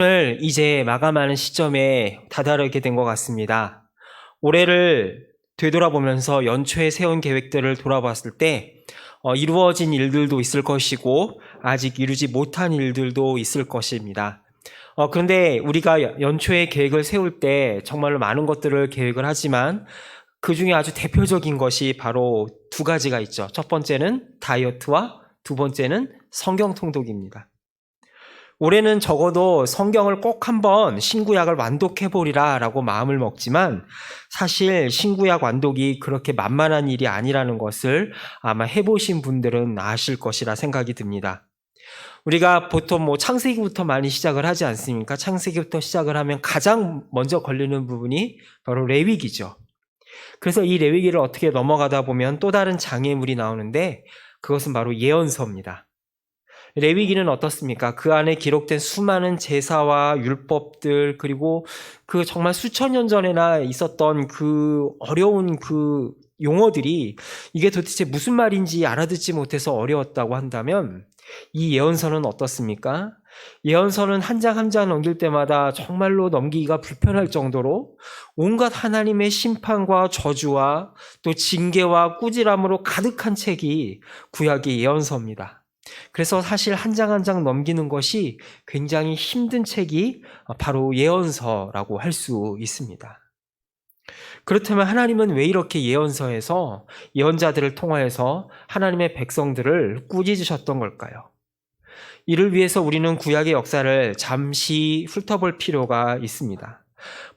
오늘 이제 마감하는 시점에 다다르게 된 것 같습니다. 올해를 되돌아보면서 연초에 세운 계획들을 돌아봤을 때 이루어진 일들도 있을 것이고 아직 이루지 못한 일들도 있을 것입니다. 그런데 우리가 연초에 계획을 세울 때 정말로 많은 것들을 계획을 하지만 그 중에 아주 대표적인 것이 바로 두 가지가 있죠. 첫 번째는 다이어트와 두 번째는 성경 통독입니다. 올해는 적어도 성경을 꼭 한번 신구약을 완독해보리라 라고 마음을 먹지만 사실 신구약 완독이 그렇게 만만한 일이 아니라는 것을 아마 해보신 분들은 아실 것이라 생각이 듭니다. 우리가 보통 창세기부터 많이 시작을 하지 않습니까? 창세기부터 시작을 하면 가장 먼저 걸리는 부분이 바로 레위기죠. 그래서 이 레위기를 어떻게 넘어가다 보면 또 다른 장애물이 나오는데 그것은 바로 예언서입니다. 레위기는 어떻습니까? 그 안에 기록된 수많은 제사와 율법들, 그리고 그 정말 수천 년 전에나 있었던 그 어려운 그 용어들이 이게 도대체 무슨 말인지 알아듣지 못해서 어려웠다고 한다면 이 예언서는 어떻습니까? 예언서는 한 장 한 장 넘길 때마다 정말로 넘기기가 불편할 정도로 온갖 하나님의 심판과 저주와 또 징계와 꾸지람으로 가득한 책이 구약의 예언서입니다. 그래서 사실 한 장 한 장 넘기는 것이 굉장히 힘든 책이 바로 예언서라고 할 수 있습니다. 그렇다면 하나님은 왜 이렇게 예언서에서 예언자들을 통하여서 하나님의 백성들을 꾸짖으셨던 걸까요? 이를 위해서 우리는 구약의 역사를 잠시 훑어볼 필요가 있습니다.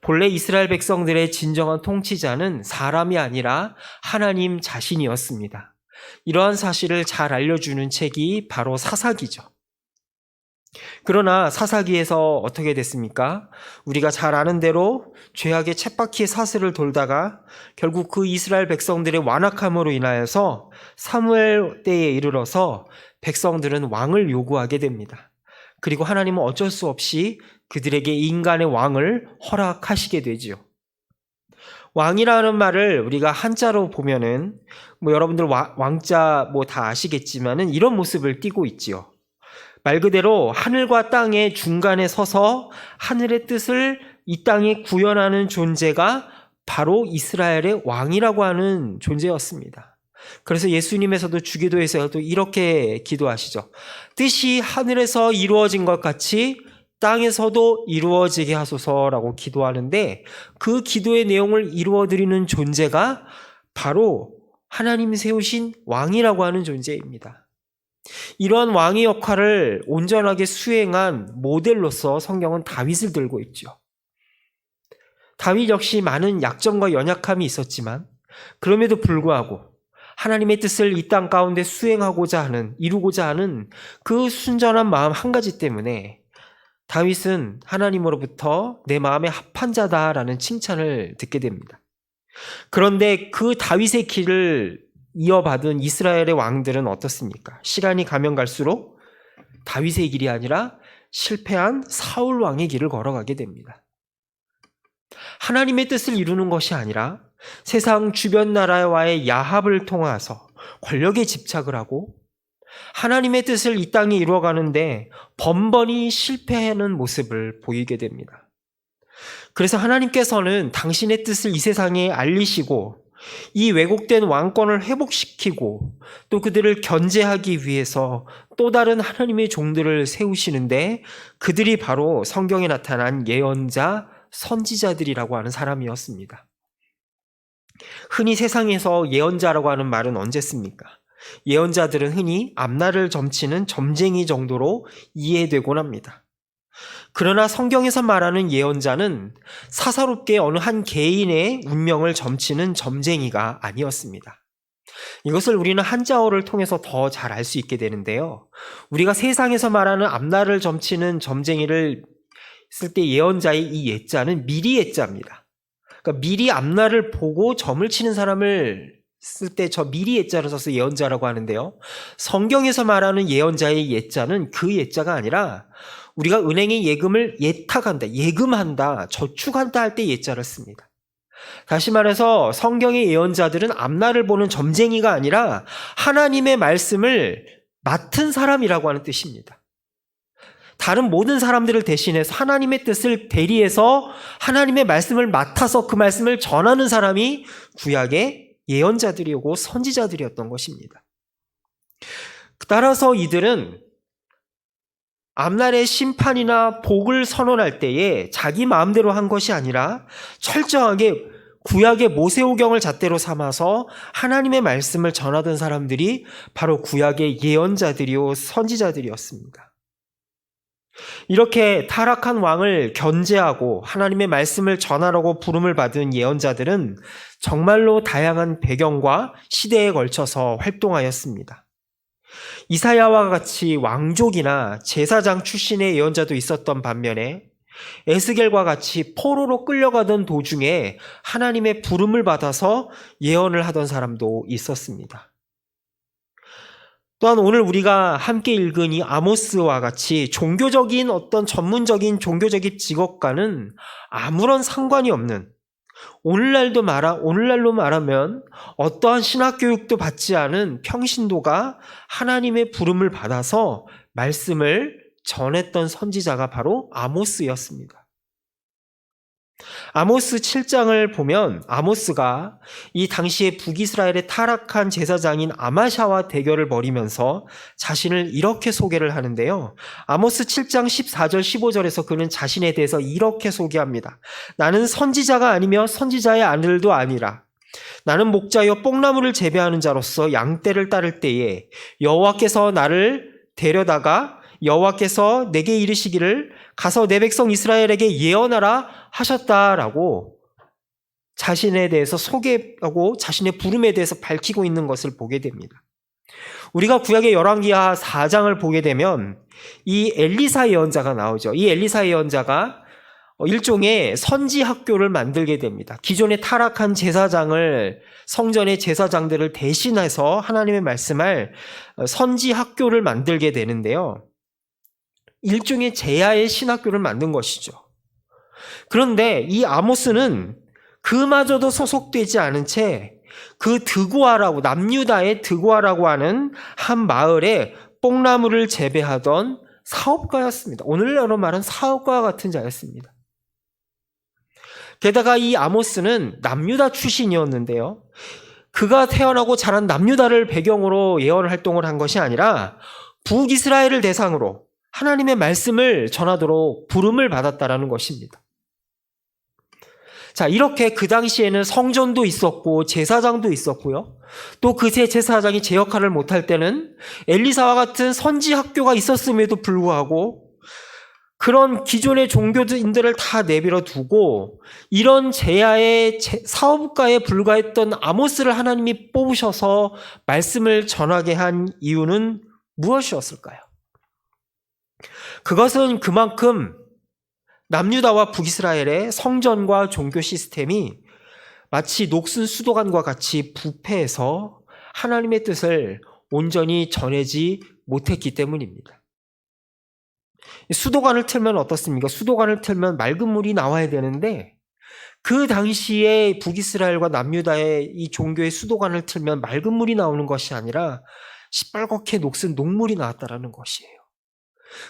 본래 이스라엘 백성들의 진정한 통치자는 사람이 아니라 하나님 자신이었습니다. 이러한 사실을 잘 알려주는 책이 바로 사사기죠. 그러나 사사기에서 어떻게 됐습니까? 우리가 잘 아는 대로 죄악의 쳇바퀴의 사슬을 돌다가 결국 그 이스라엘 백성들의 완악함으로 인하여서 사무엘 때에 이르러서 백성들은 왕을 요구하게 됩니다. 그리고 하나님은 어쩔 수 없이 그들에게 인간의 왕을 허락하시게 되지요. 왕이라는 말을 우리가 한자로 보면은 여러분들 왕자 다 아시겠지만은 이런 모습을 띠고 있지요. 말 그대로 하늘과 땅의 중간에 서서 하늘의 뜻을 이 땅에 구현하는 존재가 바로 이스라엘의 왕이라고 하는 존재였습니다. 그래서 예수님에서도 주기도에서도 이렇게 기도하시죠. 뜻이 하늘에서 이루어진 것 같이 땅에서도 이루어지게 하소서라고 기도하는데 그 기도의 내용을 이루어드리는 존재가 바로 하나님이 세우신 왕이라고 하는 존재입니다. 이러한 왕의 역할을 온전하게 수행한 모델로서 성경은 다윗을 들고 있죠. 다윗 역시 많은 약점과 연약함이 있었지만 그럼에도 불구하고 하나님의 뜻을 이 땅 가운데 수행하고자 하는, 이루고자 하는 그 순전한 마음 한 가지 때문에 다윗은 하나님으로부터 내 마음에 합한 자다라는 칭찬을 듣게 됩니다. 그런데 그 다윗의 길을 이어받은 이스라엘의 왕들은 어떻습니까? 시간이 가면 갈수록 다윗의 길이 아니라 실패한 사울 왕의 길을 걸어가게 됩니다. 하나님의 뜻을 이루는 것이 아니라 세상 주변 나라와의 야합을 통해서 권력에 집착을 하고 하나님의 뜻을 이 땅에 이루어가는데 번번이 실패하는 모습을 보이게 됩니다. 그래서 하나님께서는 당신의 뜻을 이 세상에 알리시고 이 왜곡된 왕권을 회복시키고 또 그들을 견제하기 위해서 또 다른 하나님의 종들을 세우시는데 그들이 바로 성경에 나타난 예언자, 선지자들이라고 하는 사람이었습니다. 흔히 세상에서 예언자라고 하는 말은 언제 씁니까? 예언자들은 흔히 앞날을 점치는 점쟁이 정도로 이해되곤 합니다. 그러나 성경에서 말하는 예언자는 사사롭게 어느 한 개인의 운명을 점치는 점쟁이가 아니었습니다. 이것을 우리는 한자어를 통해서 더 잘 알 수 있게 되는데요. 우리가 세상에서 말하는 앞날을 점치는 점쟁이를 쓸 때 예언자의 이 예자는 미리 예자입니다. 그러니까 미리 앞날을 보고 점을 치는 사람을 쓸 때 저 미리 예자를 써서 예언자라고 하는데요. 성경에서 말하는 예언자의 예자는 그 예자가 아니라 우리가 은행에 예금을 예탁한다, 예금한다, 저축한다 할 때 예자를 씁니다. 다시 말해서 성경의 예언자들은 앞날을 보는 점쟁이가 아니라 하나님의 말씀을 맡은 사람이라고 하는 뜻입니다. 다른 모든 사람들을 대신해서 하나님의 뜻을 대리해서 하나님의 말씀을 맡아서 그 말씀을 전하는 사람이 구약의 예언자들이고 선지자들이었던 것입니다. 따라서 이들은 앞날의 심판이나 복을 선언할 때에 자기 마음대로 한 것이 아니라 철저하게 구약의 모세오경을 잣대로 삼아서 하나님의 말씀을 전하던 사람들이 바로 구약의 예언자들이요 선지자들이었습니다. 이렇게 타락한 왕을 견제하고 하나님의 말씀을 전하라고 부름을 받은 예언자들은 정말로 다양한 배경과 시대에 걸쳐서 활동하였습니다. 이사야와 같이 왕족이나 제사장 출신의 예언자도 있었던 반면에 에스겔과 같이 포로로 끌려가던 도중에 하나님의 부름을 받아서 예언을 하던 사람도 있었습니다. 또한 오늘 우리가 함께 읽은 이 아모스와 같이 종교적인 어떤 전문적인 종교적인 직업과는 아무런 상관이 없는, 오늘날로 말하면 어떠한 신학교육도 받지 않은 평신도가 하나님의 부름을 받아서 말씀을 전했던 선지자가 바로 아모스였습니다. 아모스 7장을 보면 아모스가 이 당시에 북이스라엘의 타락한 제사장인 아마샤와 대결을 벌이면서 자신을 이렇게 소개를 하는데요. 아모스 7장 14절 15절에서 그는 자신에 대해서 이렇게 소개합니다. 나는 선지자가 아니며 선지자의 아들도 아니라 나는 목자여 뽕나무를 재배하는 자로서 양떼를 따를 때에 여호와께서 나를 데려다가 여호와께서 내게 이르시기를 가서 내 백성 이스라엘에게 예언하라 하셨다라고 자신에 대해서 소개하고 자신의 부름에 대해서 밝히고 있는 것을 보게 됩니다. 우리가 구약의 열왕기하 4장을 보게 되면 이 엘리사 예언자가 나오죠. 이 엘리사 예언자가 일종의 선지 학교를 만들게 됩니다. 기존의 타락한 제사장을, 성전의 제사장들을 대신해서 하나님의 말씀을 선지 학교를 만들게 되는데요. 일종의 제야의 신학교를 만든 것이죠. 그런데 이 아모스는 그마저도 소속되지 않은 채 그 드고아라고, 남유다의 드고아라고 하는 한 마을에 뽕나무를 재배하던 사업가였습니다. 오늘날로 말하는 사업가와 같은 자였습니다. 게다가 이 아모스는 남유다 출신이었는데요. 그가 태어나고 자란 남유다를 배경으로 예언 활동을 한 것이 아니라 북이스라엘을 대상으로 하나님의 말씀을 전하도록 부름을 받았다라는 것입니다. 자, 이렇게 그 당시에는 성전도 있었고 제사장도 있었고요. 또 그 제사장이 제 역할을 못할 때는 엘리사와 같은 선지 학교가 있었음에도 불구하고 그런 기존의 종교인들을 다 내버려 두고 이런 제야의 사업가에 불과했던 아모스를 하나님이 뽑으셔서 말씀을 전하게 한 이유는 무엇이었을까요? 그것은 그만큼 남유다와 북이스라엘의 성전과 종교 시스템이 마치 녹슨 수도관과 같이 부패해서 하나님의 뜻을 온전히 전하지 못했기 때문입니다. 수도관을 틀면 어떻습니까? 수도관을 틀면 맑은 물이 나와야 되는데 그 당시에 북이스라엘과 남유다의 이 종교의 수도관을 틀면 맑은 물이 나오는 것이 아니라 시뻘겋게 녹슨 녹물이 나왔다라는 것이에요.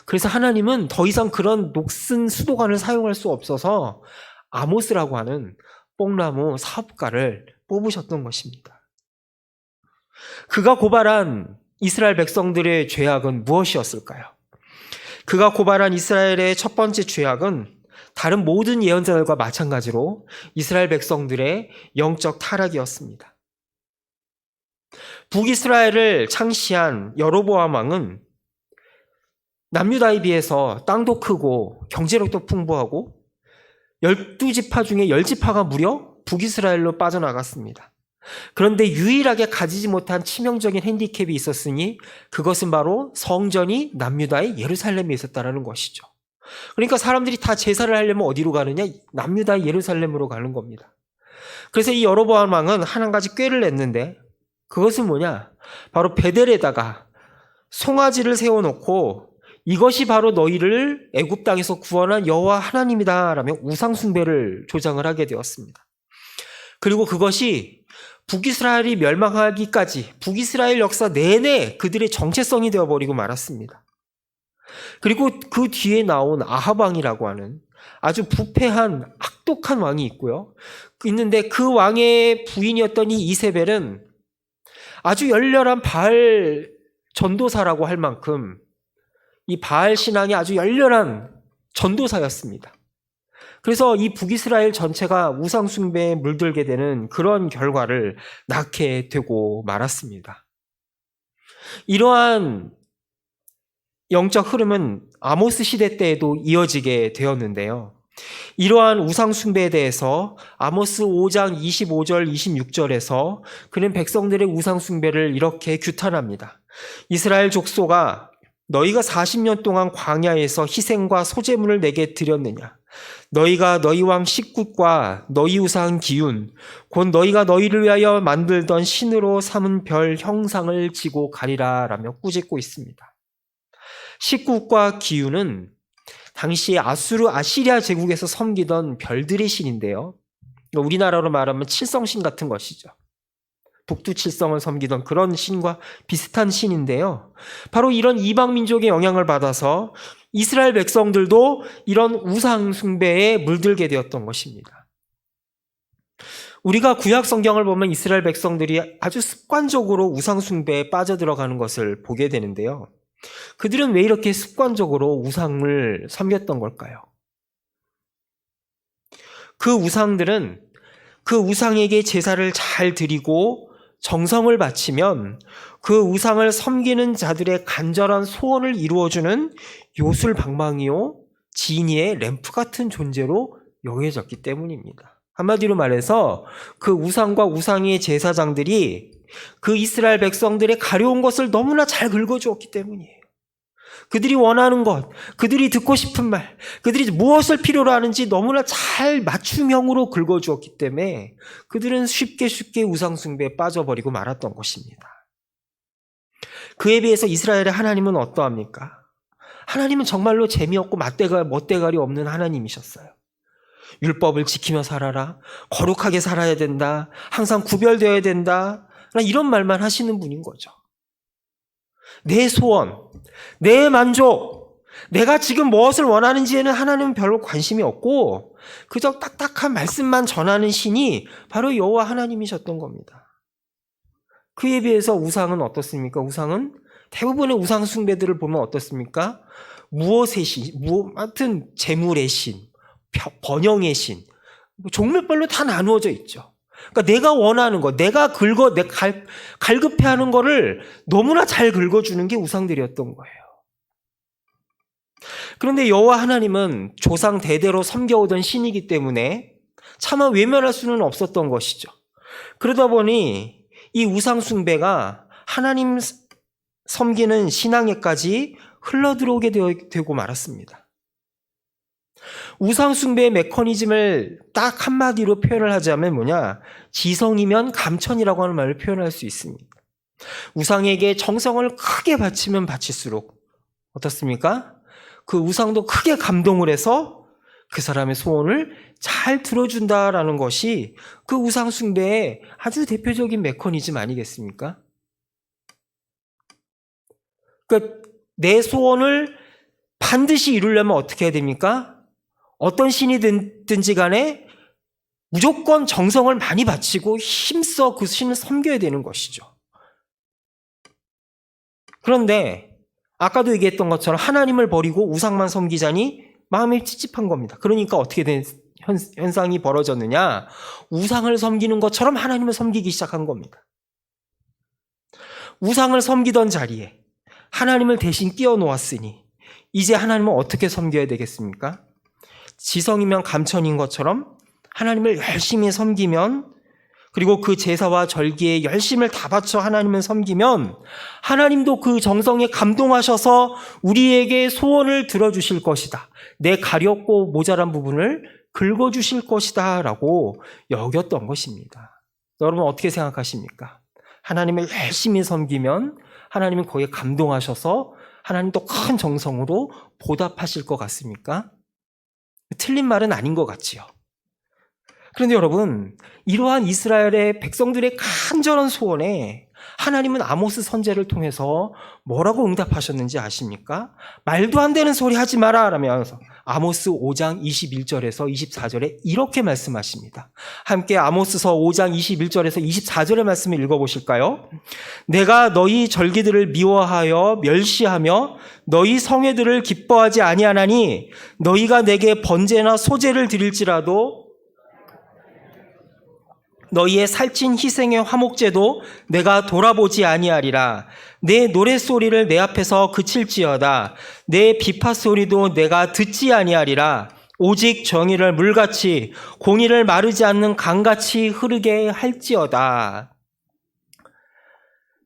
그래서 하나님은 더 이상 그런 녹슨 수도관을 사용할 수 없어서 아모스라고 하는 뽕나무 사업가를 뽑으셨던 것입니다. 그가 고발한 이스라엘 백성들의 죄악은 무엇이었을까요? 그가 고발한 이스라엘의 첫 번째 죄악은 다른 모든 예언자들과 마찬가지로 이스라엘 백성들의 영적 타락이었습니다. 북이스라엘을 창시한 여로보암 왕은 남유다에 비해서 땅도 크고 경제력도 풍부하고 12지파 중에 10지파가 무려 북이스라엘로 빠져나갔습니다. 그런데 유일하게 가지지 못한 치명적인 핸디캡이 있었으니 그것은 바로 성전이 남유다의 예루살렘에 있었다는 것이죠. 그러니까 사람들이 다 제사를 하려면 어디로 가느냐? 남유다의 예루살렘으로 가는 겁니다. 그래서 이 여로보암 왕은 한 가지 꾀를 냈는데 그것은 뭐냐? 바로 베델에다가 송아지를 세워놓고 이것이 바로 너희를 애굽 땅에서 구원한 여호와 하나님이다 라며 우상 숭배를 조장을 하게 되었습니다. 그리고 그것이 북이스라엘이 멸망하기까지 북이스라엘 역사 내내 그들의 정체성이 되어버리고 말았습니다. 그리고 그 뒤에 나온 아합 왕이라고 하는 아주 부패한 악독한 왕이 있는데 그 왕의 부인이었던 이 이세벨은 아주 열렬한 바알 전도사라고 할 만큼 이 바알 신앙이 아주 열렬한 전도사였습니다. 그래서 이 북이스라엘 전체가 우상 숭배에 물들게 되는 그런 결과를 낳게 되고 말았습니다. 이러한 영적 흐름은 아모스 시대 때에도 이어지게 되었는데요. 이러한 우상 숭배에 대해서 아모스 5장 25절 26절에서 그는 백성들의 우상 숭배를 이렇게 규탄합니다. 이스라엘 족속아, 너희가 40년 동안 광야에서 희생과 소제물을 내게 드렸느냐? 너희가 너희 왕 식굿과 너희 우상 기운 곧 너희가 너희를 위하여 만들던 신으로 삼은 별 형상을 지고 가리라 라며 꾸짖고 있습니다. 식굿과 기운은 당시 아시리아 제국에서 섬기던 별들의 신인데요. 우리나라로 말하면 칠성신 같은 것이죠. 북두칠성을 섬기던 그런 신과 비슷한 신인데요. 바로 이런 이방 민족의 영향을 받아서 이스라엘 백성들도 이런 우상 숭배에 물들게 되었던 것입니다. 우리가 구약 성경을 보면 이스라엘 백성들이 아주 습관적으로 우상 숭배에 빠져들어가는 것을 보게 되는데요. 그들은 왜 이렇게 습관적으로 우상을 섬겼던 걸까요? 그 우상들은 그 우상에게 제사를 잘 드리고 정성을 바치면 그 우상을 섬기는 자들의 간절한 소원을 이루어주는 요술방망이요 진이의 램프 같은 존재로 여겨졌기 때문입니다. 한마디로 말해서 그 우상과 우상의 제사장들이 그 이스라엘 백성들의 가려운 것을 너무나 잘 긁어주었기 때문이에요. 그들이 원하는 것, 그들이 듣고 싶은 말, 그들이 무엇을 필요로 하는지 너무나 잘 맞춤형으로 긁어주었기 때문에 그들은 쉽게 우상 숭배에 빠져버리고 말았던 것입니다. 그에 비해서 이스라엘의 하나님은 어떠합니까? 하나님은 정말로 재미없고 멋대가리 없는 하나님이셨어요. 율법을 지키며 살아라, 거룩하게 살아야 된다, 항상 구별되어야 된다, 이런 말만 하시는 분인 거죠. 내 소원, 내 만족, 내가 지금 무엇을 원하는지에는 하나님은 별로 관심이 없고 그저 딱딱한 말씀만 전하는 신이 바로 여호와 하나님이셨던 겁니다. 그에 비해서 우상은 어떻습니까? 우상은 대부분의 우상 숭배들을 보면 어떻습니까? 무엇의 신, 하여튼 재물의 신, 번영의 신, 종류별로 다 나누어져 있죠. 그러니까 내가 원하는 거, 내가 갈급해하는 거를 너무나 잘 긁어주는 게 우상들이었던 거예요. 그런데 여호와 하나님은 조상 대대로 섬겨오던 신이기 때문에 차마 외면할 수는 없었던 것이죠. 그러다 보니 이 우상 숭배가 하나님 섬기는 신앙에까지 흘러들어오게 되고 말았습니다. 우상 숭배의 메커니즘을 딱 한마디로 표현을 하자면 뭐냐? 지성이면 감천이라고 하는 말을 표현할 수 있습니다. 우상에게 정성을 크게 바치면 바칠수록 어떻습니까? 그 우상도 크게 감동을 해서 그 사람의 소원을 잘 들어준다라는 것이 그 우상 숭배의 아주 대표적인 메커니즘 아니겠습니까? 그러니까 내 소원을 반드시 이루려면 어떻게 해야 됩니까? 어떤 신이든지 간에 무조건 정성을 많이 바치고 힘써 그 신을 섬겨야 되는 것이죠. 그런데 아까도 얘기했던 것처럼 하나님을 버리고 우상만 섬기자니 마음이 찝찝한 겁니다. 그러니까 어떻게 된 현상이 벌어졌느냐? 우상을 섬기는 것처럼 하나님을 섬기기 시작한 겁니다. 우상을 섬기던 자리에 하나님을 대신 끼워 놓았으니 이제 하나님은 어떻게 섬겨야 되겠습니까? 지성이면 감천인 것처럼 하나님을 열심히 섬기면, 그리고 그 제사와 절기에 열심을 다 바쳐 하나님을 섬기면 하나님도 그 정성에 감동하셔서 우리에게 소원을 들어주실 것이다. 내 가렵고 모자란 부분을 긁어주실 것이다 라고 여겼던 것입니다. 여러분 어떻게 생각하십니까? 하나님을 열심히 섬기면 하나님은 거기에 감동하셔서 하나님도 큰 정성으로 보답하실 것 같습니까? 틀린 말은 아닌 것 같지요. 그런데 여러분, 이러한 이스라엘의 백성들의 간절한 소원에 하나님은 아모스 선지자를 통해서 뭐라고 응답하셨는지 아십니까? 말도 안 되는 소리 하지 마라 라면서 아모스 5장 21절에서 24절에 이렇게 말씀하십니다. 함께 아모스서 5장 21절에서 24절의 말씀을 읽어보실까요? 내가 너희 절기들을 미워하여 멸시하며 너희 성회들을 기뻐하지 아니하나니 너희가 내게 번제나 소제를 드릴지라도 너희의 살찐 희생의 화목제도 내가 돌아보지 아니하리라. 내 노랫소리를 내 앞에서 그칠지어다. 내 비파소리도 내가 듣지 아니하리라. 오직 정의를 물같이 공의를 마르지 않는 강같이 흐르게 할지어다.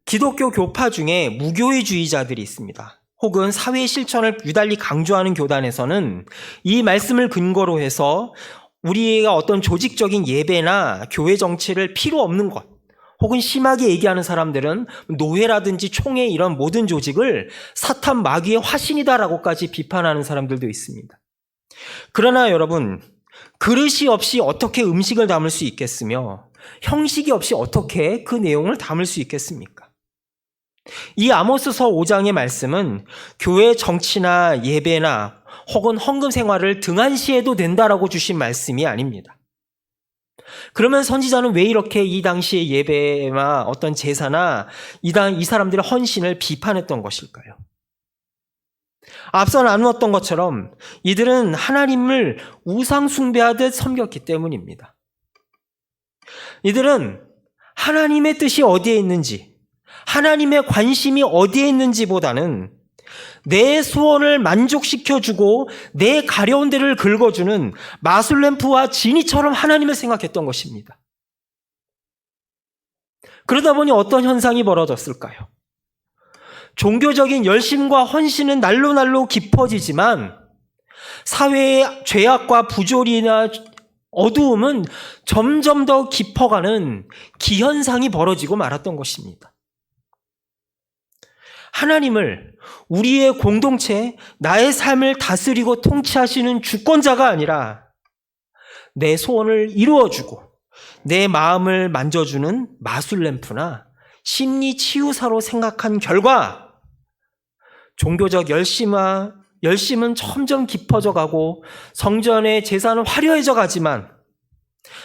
기독교 교파 중에 무교회주의자들이 있습니다. 혹은 사회의 실천을 유달리 강조하는 교단에서는 이 말씀을 근거로 해서 우리가 어떤 조직적인 예배나 교회 정치를 필요 없는 것, 혹은 심하게 얘기하는 사람들은 노회라든지 총회 이런 모든 조직을 사탄 마귀의 화신이다라고까지 비판하는 사람들도 있습니다. 그러나 여러분, 그릇이 없이 어떻게 음식을 담을 수 있겠으며 형식이 없이 어떻게 그 내용을 담을 수 있겠습니까? 이 아모스서 5장의 말씀은 교회 정치나 예배나 혹은 헌금 생활을 등한시해도 된다라고 주신 말씀이 아닙니다. 그러면 선지자는 왜 이렇게 이 당시의 예배나 어떤 제사나 이 사람들의 헌신을 비판했던 것일까요? 앞서 나누었던 것처럼 이들은 하나님을 우상 숭배하듯 섬겼기 때문입니다. 이들은 하나님의 뜻이 어디에 있는지, 하나님의 관심이 어디에 있는지보다는 내 소원을 만족시켜주고 내 가려운 데를 긁어주는 마술램프와 지니처럼 하나님을 생각했던 것입니다. 그러다 보니 어떤 현상이 벌어졌을까요? 종교적인 열심과 헌신은 날로 날로 깊어지지만 사회의 죄악과 부조리나 어두움은 점점 더 깊어가는 기현상이 벌어지고 말았던 것입니다. 하나님을 우리의 공동체, 나의 삶을 다스리고 통치하시는 주권자가 아니라 내 소원을 이루어주고 내 마음을 만져주는 마술램프나 심리 치유사로 생각한 결과 종교적 열심은 점점 깊어져 가고 성전의 제사는 화려해져 가지만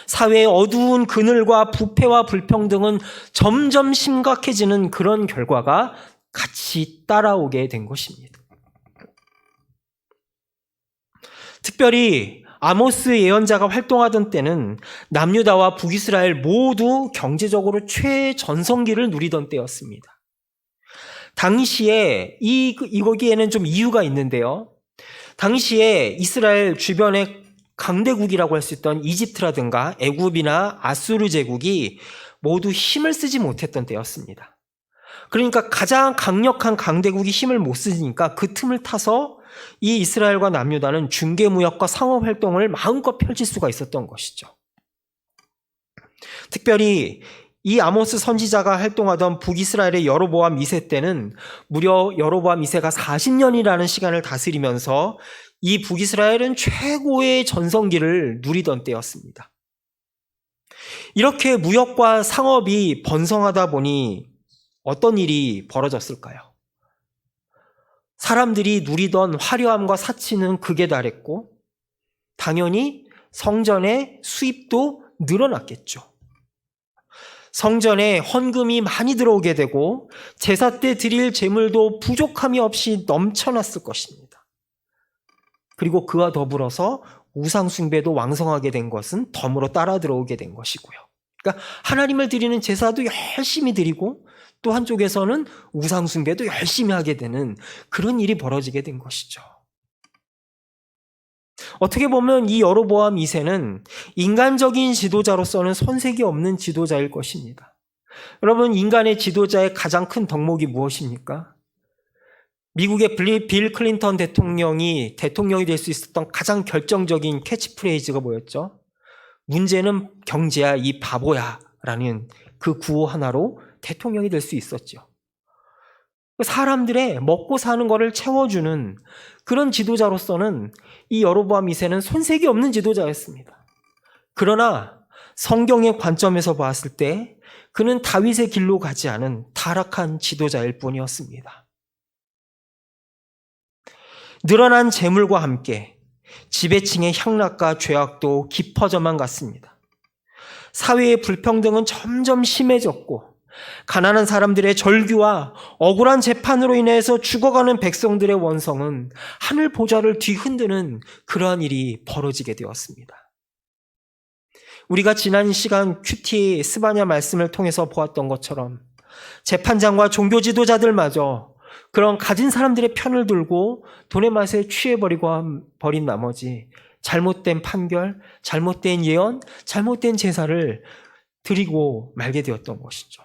사회의 어두운 그늘과 부패와 불평등은 점점 심각해지는 그런 결과가 같이 따라오게 된 것입니다. 특별히 아모스 예언자가 활동하던 때는 남유다와 북이스라엘 모두 경제적으로 최전성기를 누리던 때였습니다. 당시에 거기에는 좀 이유가 있는데요. 당시에 이스라엘 주변의 강대국이라고 할 수 있던 이집트라든가 애굽이나 아수르 제국이 모두 힘을 쓰지 못했던 때였습니다. 그러니까 가장 강력한 강대국이 힘을 못 쓰니까 그 틈을 타서 이 이스라엘과 남유다는 중개무역과 상업활동을 마음껏 펼칠 수가 있었던 것이죠. 특별히 이 아모스 선지자가 활동하던 북이스라엘의 여로보암 2세 때는 무려 여로보암 2세가 40년이라는 시간을 다스리면서 이 북이스라엘은 최고의 전성기를 누리던 때였습니다. 이렇게 무역과 상업이 번성하다 보니 어떤 일이 벌어졌을까요? 사람들이 누리던 화려함과 사치는 극에 달했고 당연히 성전의 수입도 늘어났겠죠. 성전에 헌금이 많이 들어오게 되고 제사 때 드릴 제물도 부족함이 없이 넘쳐났을 것입니다. 그리고 그와 더불어서 우상 숭배도 왕성하게 된 것은 덤으로 따라 들어오게 된 것이고요. 그러니까 하나님을 드리는 제사도 열심히 드리고 또 한쪽에서는 우상 숭배도 열심히 하게 되는 그런 일이 벌어지게 된 것이죠. 어떻게 보면 이 여로보암 2세는 인간적인 지도자로서는 손색이 없는 지도자일 것입니다. 여러분, 인간의 지도자의 가장 큰 덕목이 무엇입니까? 미국의 빌 클린턴 대통령이 될 수 있었던 가장 결정적인 캐치프레이즈가 뭐였죠? 문제는 경제야, 이 바보야 라는 그 구호 하나로 대통령이 될 수 있었죠. 사람들의 먹고 사는 것을 채워주는 그런 지도자로서는 이 여로보암 2세는 손색이 없는 지도자였습니다. 그러나 성경의 관점에서 보았을 때 그는 다윗의 길로 가지 않은 타락한 지도자일 뿐이었습니다. 늘어난 재물과 함께 지배층의 향락과 죄악도 깊어져만 갔습니다. 사회의 불평등은 점점 심해졌고 가난한 사람들의 절규와 억울한 재판으로 인해서 죽어가는 백성들의 원성은 하늘 보좌를 뒤흔드는 그러한 일이 벌어지게 되었습니다. 우리가 지난 시간 큐티 스바냐 말씀을 통해서 보았던 것처럼 재판장과 종교 지도자들마저 그런 가진 사람들의 편을 들고 돈의 맛에 취해버린 나머지 잘못된 판결, 잘못된 예언, 잘못된 제사를 드리고 말게 되었던 것이죠.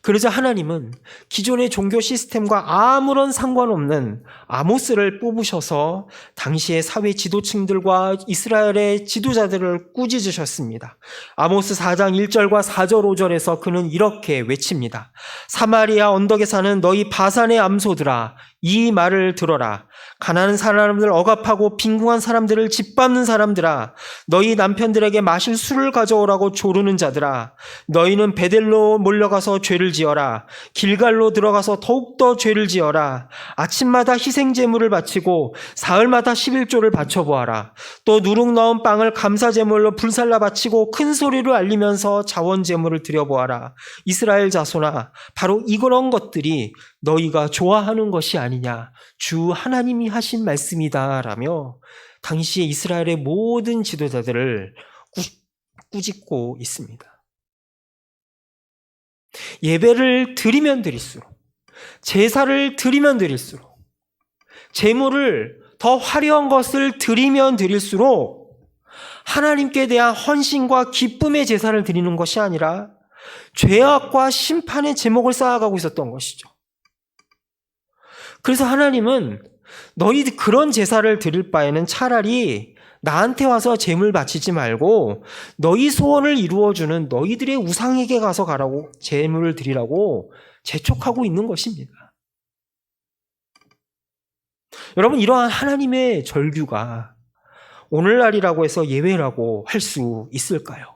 그러자 하나님은 기존의 종교 시스템과 아무런 상관없는 아모스를 뽑으셔서 당시의 사회 지도층들과 이스라엘의 지도자들을 꾸짖으셨습니다. 아모스 4장 1절과 4절 5절에서 그는 이렇게 외칩니다. 사마리아 언덕에 사는 너희 바산의 암소들아, 이 말을 들어라. 가난한 사람들 억압하고 빈궁한 사람들을 짓밟는 사람들아, 너희 남편들에게 마실 술을 가져오라고 조르는 자들아, 너희는 베델로 몰려가서 죄를 지어라. 길갈로 들어가서 더욱더 죄를 지어라. 아침마다 희생제물을 바치고 사흘마다 11조를 바쳐보아라. 또 누룩 넣은 빵을 감사제물로 불살라 바치고 큰 소리로 알리면서 자원제물을 드려보아라. 이스라엘 자손아, 바로 이런 것들이 너희가 좋아하는 것이 아니냐, 주 하나님이 하신 말씀이다 라며 당시에 이스라엘의 모든 지도자들을 꾸짖고 있습니다. 예배를 드리면 드릴수록, 제사를 드리면 드릴수록, 제물을 더 화려한 것을 드리면 드릴수록 하나님께 대한 헌신과 기쁨의 제사를 드리는 것이 아니라 죄악과 심판의 제목을 쌓아가고 있었던 것이죠. 그래서 하나님은 너희들 그런 제사를 드릴 바에는 차라리 나한테 와서 제물 바치지 말고 너희 소원을 이루어주는 너희들의 우상에게 가서 가라고 제물을 드리라고 재촉하고 있는 것입니다. 여러분, 이러한 하나님의 절규가 오늘날이라고 해서 예외라고 할 수 있을까요?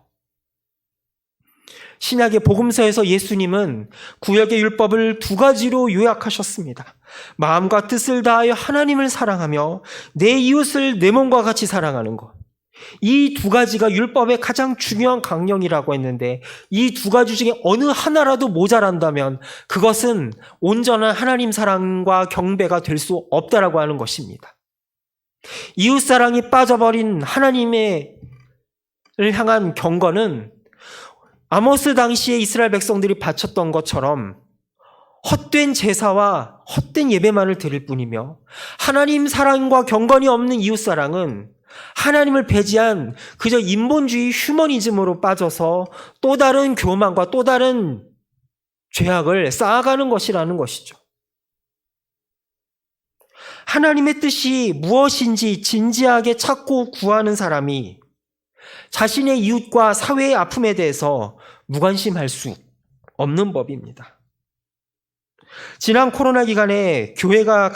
신약의 복음서에서 예수님은 구약의 율법을 두 가지로 요약하셨습니다. 마음과 뜻을 다하여 하나님을 사랑하며 내 이웃을 내 몸과 같이 사랑하는 것. 이 두 가지가 율법의 가장 중요한 강령이라고 했는데 이 두 가지 중에 어느 하나라도 모자란다면 그것은 온전한 하나님 사랑과 경배가 될 수 없다라고 하는 것입니다. 이웃사랑이 빠져버린 하나님을 향한 경건은 아모스 당시에 이스라엘 백성들이 바쳤던 것처럼 헛된 제사와 헛된 예배만을 드릴 뿐이며 하나님 사랑과 경건이 없는 이웃사랑은 하나님을 배제한 그저 인본주의 휴머니즘으로 빠져서 또 다른 교만과 또 다른 죄악을 쌓아가는 것이라는 것이죠. 하나님의 뜻이 무엇인지 진지하게 찾고 구하는 사람이 자신의 이웃과 사회의 아픔에 대해서 무관심할 수 없는 법입니다. 지난 코로나 기간에 교회가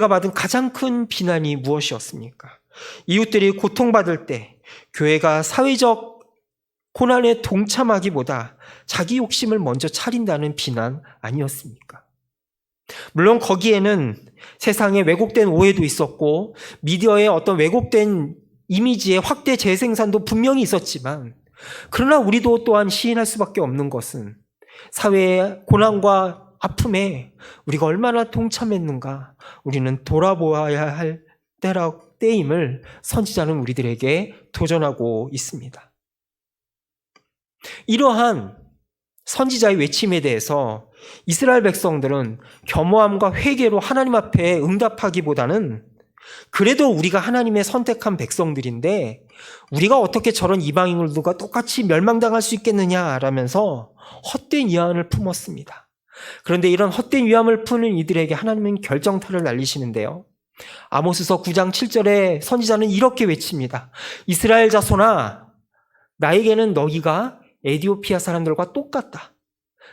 받은 가장 큰 비난이 무엇이었습니까? 이웃들이 고통받을 때 교회가 사회적 고난에 동참하기보다 자기 욕심을 먼저 차린다는 비난 아니었습니까? 물론 거기에는 세상에 왜곡된 오해도 있었고 미디어의 어떤 왜곡된 이미지의 확대 재생산도 분명히 있었지만 그러나 우리도 또한 시인할 수밖에 없는 것은 사회의 고난과 아픔에 우리가 얼마나 동참했는가 우리는 돌아보아야 할 때임을 선지자는 우리들에게 도전하고 있습니다. 이러한 선지자의 외침에 대해서 이스라엘 백성들은 겸허함과 회개로 하나님 앞에 응답하기보다는 그래도 우리가 하나님의 선택한 백성들인데 우리가 어떻게 저런 이방인들과 똑같이 멸망당할 수 있겠느냐라면서 헛된 위안을 품었습니다. 그런데 이런 헛된 위안을 푸는 이들에게 하나님은 결정타를 날리시는데요. 아모스서 9장 7절에 선지자는 이렇게 외칩니다. 이스라엘 자손아, 나에게는 너희가 에디오피아 사람들과 똑같다.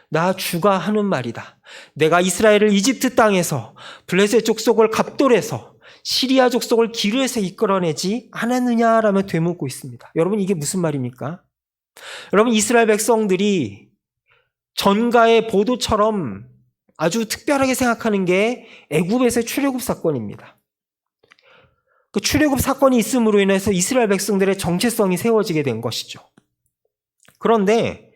나 주가 하는 말이다. 내가 이스라엘을 이집트 땅에서 블레셋 족속을 갑돌에서 시리아 족속을 기르에서 이끌어내지 않았느냐라며 되묻고 있습니다. 여러분, 이게 무슨 말입니까? 여러분, 이스라엘 백성들이 전가의 보도처럼 아주 특별하게 생각하는 게 애굽에서의 출애굽 사건입니다. 그 출애굽 사건이 있음으로 인해서 이스라엘 백성들의 정체성이 세워지게 된 것이죠. 그런데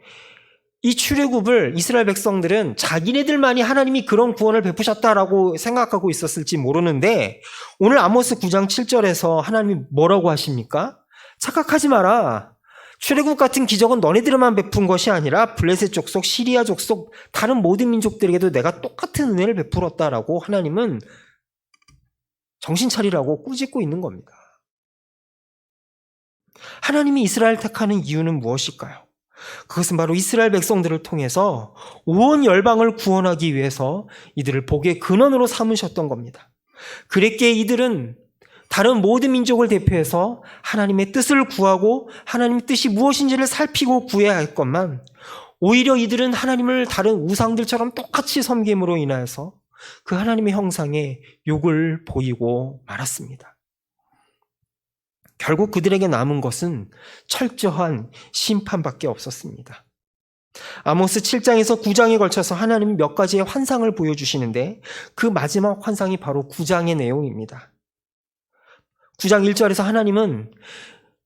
이 출애굽을 이스라엘 백성들은 자기네들만이 하나님이 그런 구원을 베푸셨다라고 생각하고 있었을지 모르는데, 오늘 아모스 9장 7절에서 하나님이 뭐라고 하십니까? 착각하지 마라. 출애굽 같은 기적은 너네들만 베푼 것이 아니라 블레셋 족속, 시리아 족속, 다른 모든 민족들에게도 내가 똑같은 은혜를 베풀었다라고 하나님은 정신 차리라고 꾸짖고 있는 겁니다. 하나님이 이스라엘 택하는 이유는 무엇일까요? 그것은 바로 이스라엘 백성들을 통해서 온 열방을 구원하기 위해서 이들을 복의 근원으로 삼으셨던 겁니다. 그랬기에 이들은 다른 모든 민족을 대표해서 하나님의 뜻을 구하고 하나님의 뜻이 무엇인지를 살피고 구해야 할 것만, 오히려 이들은 하나님을 다른 우상들처럼 똑같이 섬김으로 인하여서 그 하나님의 형상에 욕을 보이고 말았습니다. 결국 그들에게 남은 것은 철저한 심판밖에 없었습니다. 아모스 7장에서 9장에 걸쳐서 하나님이 몇 가지의 환상을 보여주시는데, 그 마지막 환상이 바로 9장의 내용입니다. 9장 1절에서 하나님은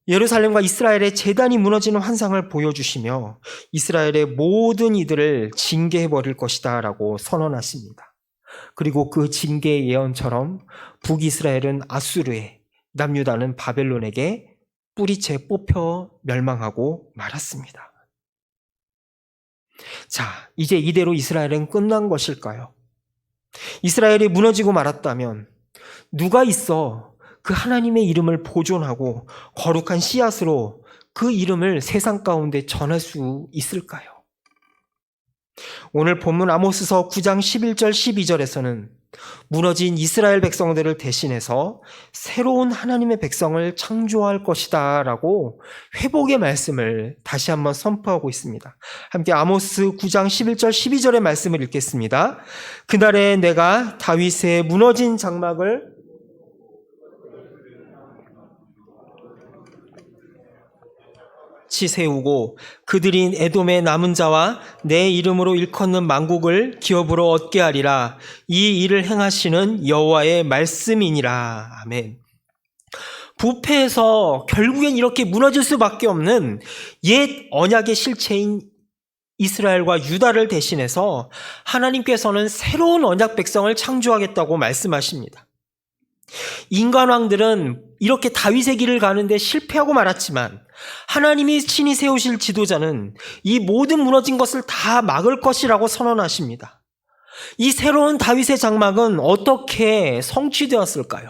예루살렘과 이스라엘의 제단이 무너지는 환상을 보여주시며 이스라엘의 모든 이들을 징계해버릴 것이다 라고 선언하십니다. 그리고 그 징계의 예언처럼 북이스라엘은 아수르에, 남유다는 바벨론에게 뿌리채 뽑혀 멸망하고 말았습니다. 자, 이제 이대로 이스라엘은 끝난 것일까요? 이스라엘이 무너지고 말았다면 누가 있어 그 하나님의 이름을 보존하고 거룩한 씨앗으로 그 이름을 세상 가운데 전할 수 있을까요? 오늘 본문 아모스서 9장 11절 12절에서는 무너진 이스라엘 백성들을 대신해서 새로운 하나님의 백성을 창조할 것이다 라고 회복의 말씀을 다시 한번 선포하고 있습니다. 함께 아모스 9장 11절 12절의 말씀을 읽겠습니다. 그날에 내가 다윗의 무너진 장막을 세우고 그들인 에돔의 남은 자와 내 이름으로 일컫는 만국을 기업으로 얻게 하리라. 이 일을 행하시는 여호와의 말씀이니라. 아멘. 부패해서 결국엔 이렇게 무너질 수밖에 없는 옛 언약의 실체인 이스라엘과 유다를 대신해서 하나님께서는 새로운 언약 백성을 창조하겠다고 말씀하십니다. 인간왕들은 이렇게 다윗의 길을 가는데 실패하고 말았지만 하나님이 친히 세우실 지도자는 이 모든 무너진 것을 다 막을 것이라고 선언하십니다. 이 새로운 다윗의 장막은 어떻게 성취되었을까요?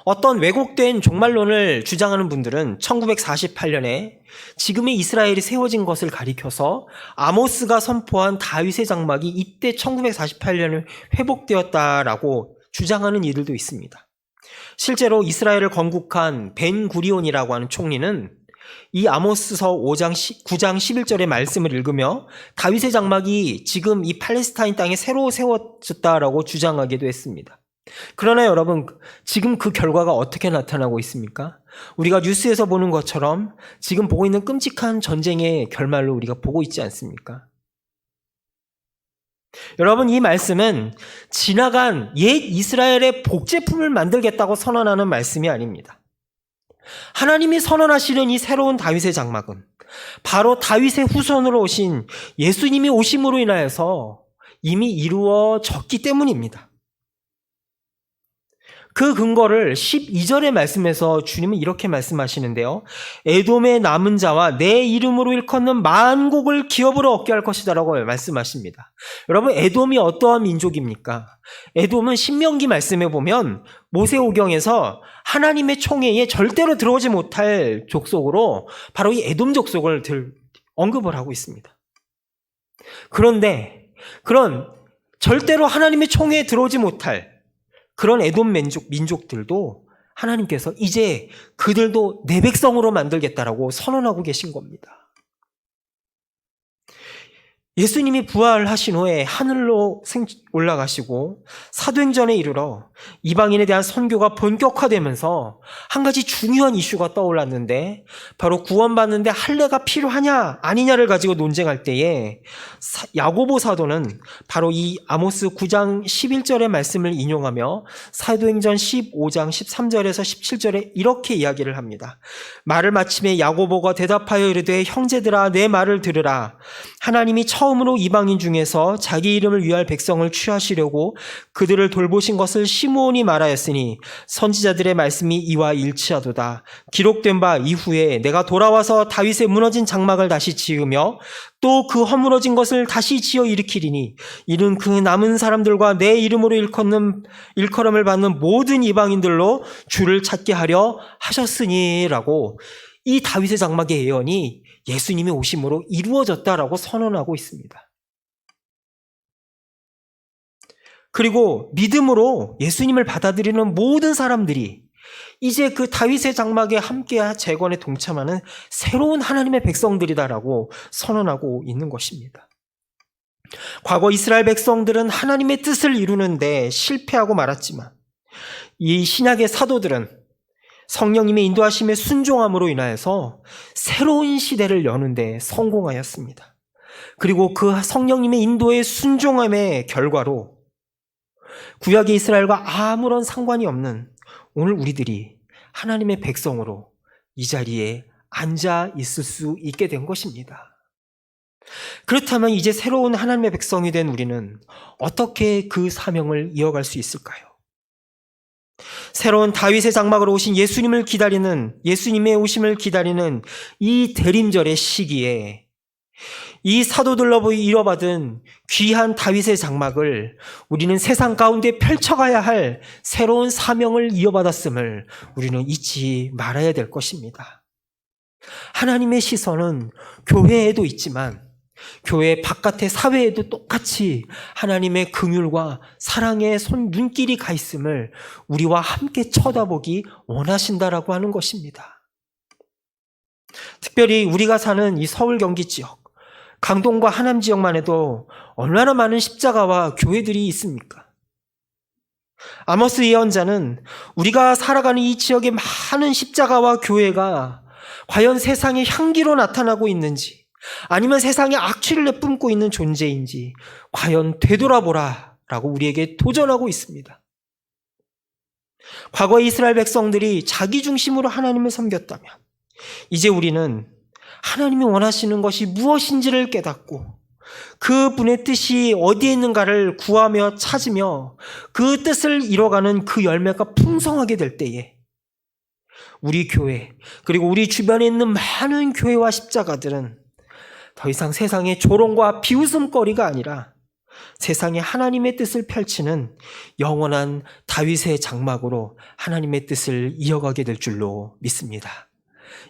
어떤 왜곡된 종말론을 주장하는 분들은 1948년에 지금의 이스라엘이 세워진 것을 가리켜서 아모스가 선포한 다윗의 장막이 이때 1948년에 회복되었다라고 주장하는 이들도 있습니다. 실제로 이스라엘을 건국한 벤 구리온이라고 하는 총리는 이 아모스서 9장 11절의 말씀을 읽으며 다윗의 장막이 지금 이 팔레스타인 땅에 새로 세워졌다라고 주장하기도 했습니다. 그러나 여러분, 지금 그 결과가 어떻게 나타나고 있습니까? 우리가 뉴스에서 보는 것처럼 지금 보고 있는 끔찍한 전쟁의 결말을 우리가 보고 있지 않습니까? 여러분, 이 말씀은 지나간 옛 이스라엘의 복제품을 만들겠다고 선언하는 말씀이 아닙니다. 하나님이 선언하시는 이 새로운 다윗의 장막은 바로 다윗의 후손으로 오신 예수님이 오심으로 인하여서 이미 이루어졌기 때문입니다. 그 근거를 12절의 말씀에서 주님은 이렇게 말씀하시는데요. 에돔의 남은 자와 내 이름으로 일컫는 만국을 기업으로 얻게 할 것이다 라고 말씀하십니다. 여러분, 에돔이 어떠한 민족입니까? 에돔은 신명기 말씀에 보면 모세오경에서 하나님의 총회에 절대로 들어오지 못할 족속으로 바로 이 에돔 족속을 언급을 하고 있습니다. 그런데 그런 절대로 하나님의 총회에 들어오지 못할 그런 에돔 민족들도 하나님께서 이제 그들도 내 백성으로 만들겠다라고 선언하고 계신 겁니다. 예수님이 부활하신 후에 하늘로 올라가시고 사도행전에 이르러 이방인에 대한 선교가 본격화되면서 한 가지 중요한 이슈가 떠올랐는데, 바로 구원받는데 할례가 필요하냐 아니냐를 가지고 논쟁할 때에 야고보 사도는 바로 이 아모스 9장 11절의 말씀을 인용하며 사도행전 15장 13절에서 17절에 이렇게 이야기를 합니다. 말을 마침에 야고보가 대답하여 이르되, 형제들아 내 말을 들으라. 하나님이 처음으로 이방인 중에서 자기 이름을 위할 백성을 취하시려고 그들을 돌보신 것을 시므온이 말하였으니 선지자들의 말씀이 이와 일치하도다. 기록된 바 이후에 내가 돌아와서 다윗의 무너진 장막을 다시 지으며 또 그 허물어진 것을 다시 지어 일으키리니 이는 그 남은 사람들과 내 이름으로 일컬음을 받는 모든 이방인들로 주를 찾게 하려 하셨으니 라고, 이 다윗의 장막의 예언이 예수님의 오심으로 이루어졌다라고 선언하고 있습니다. 그리고 믿음으로 예수님을 받아들이는 모든 사람들이 이제 그 다윗의 장막에 함께 재건에 동참하는 새로운 하나님의 백성들이다라고 선언하고 있는 것입니다. 과거 이스라엘 백성들은 하나님의 뜻을 이루는데 실패하고 말았지만, 이 신약의 사도들은 성령님의 인도하심에 순종함으로 인하여서 새로운 시대를 여는데 성공하였습니다. 그리고 그 성령님의 인도에 순종함의 결과로 구약의 이스라엘과 아무런 상관이 없는 오늘 우리들이 하나님의 백성으로 이 자리에 앉아 있을 수 있게 된 것입니다. 그렇다면 이제 새로운 하나님의 백성이 된 우리는 어떻게 그 사명을 이어갈 수 있을까요? 새로운 다윗의 장막으로 오신 예수님의 오심을 기다리는 이 대림절의 시기에 이 사도들로 이뤄받은 귀한 다윗의 장막을 우리는 세상 가운데 펼쳐가야 할 새로운 사명을 이어받았음을 우리는 잊지 말아야 될 것입니다. 하나님의 시선은 교회에도 있지만 교회 바깥의 사회에도 똑같이 하나님의 긍휼과 사랑의 눈길이 가 있음을 우리와 함께 쳐다보기 원하신다라고 하는 것입니다. 특별히 우리가 사는 이 서울 경기 지역, 강동과 하남 지역만 해도 얼마나 많은 십자가와 교회들이 있습니까? 아모스 예언자는 우리가 살아가는 이 지역의 많은 십자가와 교회가 과연 세상의 향기로 나타나고 있는지, 아니면 세상에 악취를 내뿜고 있는 존재인지 과연 되돌아보라 라고 우리에게 도전하고 있습니다. 과거 이스라엘 백성들이 자기 중심으로 하나님을 섬겼다면, 이제 우리는 하나님이 원하시는 것이 무엇인지를 깨닫고 그분의 뜻이 어디에 있는가를 구하며 찾으며 그 뜻을 이뤄가는 그 열매가 풍성하게 될 때에 우리 교회, 그리고 우리 주변에 있는 많은 교회와 십자가들은 더 이상 세상의 조롱과 비웃음거리가 아니라 세상에 하나님의 뜻을 펼치는 영원한 다윗의 장막으로 하나님의 뜻을 이어가게 될 줄로 믿습니다.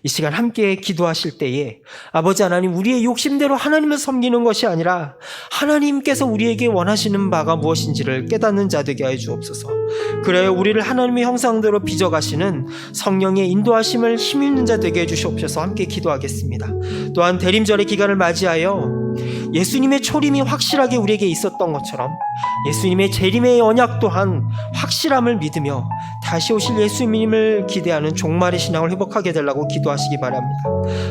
이 시간 함께 기도하실 때에 아버지 하나님, 우리의 욕심대로 하나님을 섬기는 것이 아니라 하나님께서 우리에게 원하시는 바가 무엇인지를 깨닫는 자 되게 하여 주옵소서. 그래야 우리를 하나님의 형상대로 빚어가시는 성령의 인도하심을 힘있는 자 되게 해주시옵소서. 함께 기도하겠습니다. 또한 대림절의 기간을 맞이하여 예수님의 초림이 확실하게 우리에게 있었던 것처럼 예수님의 재림의 언약 또한 확실함을 믿으며 다시 오실 예수님을 기대하는 종말의 신앙을 회복하게 되려고 기도하시기 바랍니다.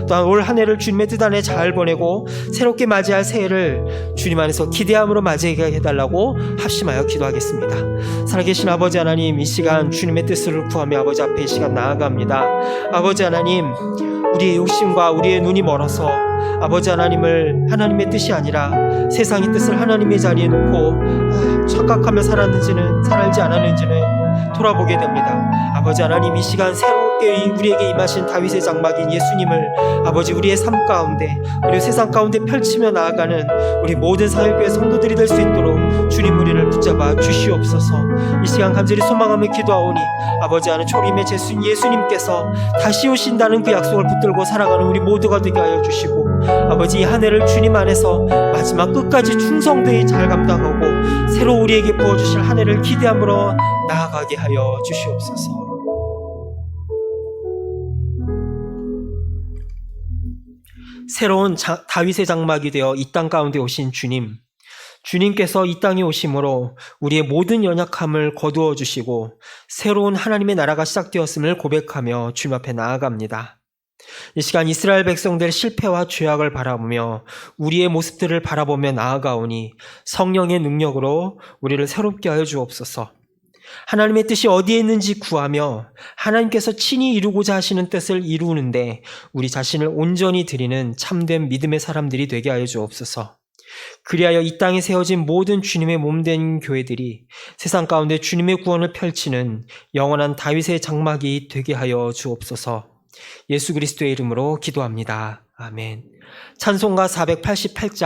또한 올 한 해를 주님의 뜻 안에 잘 보내고 새롭게 맞이할 새해를 주님 안에서 기대함으로 맞이하게 해달라고 합심하여 기도하겠습니다. 살아계신 아버지 하나님, 이 시간 주님의 뜻을 구하며 아버지 앞에 이 시간 나아갑니다. 아버지 하나님, 우리의 욕심과 우리의 눈이 멀어서 아버지 하나님의 뜻이 아니라 세상의 뜻을 하나님의 자리에 놓고 착각하며 살지 않았는지는 돌아보게 됩니다. 아버지 하나님, 이 시간 새롭게 우리에게 임하신 다윗의 장막인 예수님을 아버지 우리의 삶 가운데, 그리고 세상 가운데 펼치며 나아가는 우리 모든 사역교회 성도들이 될 수 있도록 주님 우리를 붙잡아 주시옵소서. 이 시간 간절히 소망하며 기도하오니 아버지 하나님, 초림의 예수님께서 다시 오신다는 그 약속을 붙들고 살아가는 우리 모두가 되게 하여 주시고, 아버지 이 한 해를 주님 안에서 마지막 끝까지 충성되이 잘 감당하고 새로 우리에게 부어주실 한 해를 기대함으로 나아가게 하여 주시옵소서. 새로운 다윗의 장막이 되어 이 땅 가운데 오신 주님, 주님께서 이 땅에 오심으로 우리의 모든 연약함을 거두어 주시고 새로운 하나님의 나라가 시작되었음을 고백하며 주님 앞에 나아갑니다. 이 시간 이스라엘 백성들의 실패와 죄악을 바라보며 우리의 모습들을 바라보며 나아가오니 성령의 능력으로 우리를 새롭게 하여 주옵소서. 하나님의 뜻이 어디에 있는지 구하며 하나님께서 친히 이루고자 하시는 뜻을 이루는데 우리 자신을 온전히 드리는 참된 믿음의 사람들이 되게 하여 주옵소서. 그리하여 이 땅에 세워진 모든 주님의 몸된 교회들이 세상 가운데 주님의 구원을 펼치는 영원한 다윗의 장막이 되게 하여 주옵소서. 예수 그리스도의 이름으로 기도합니다. 아멘. 찬송가 488장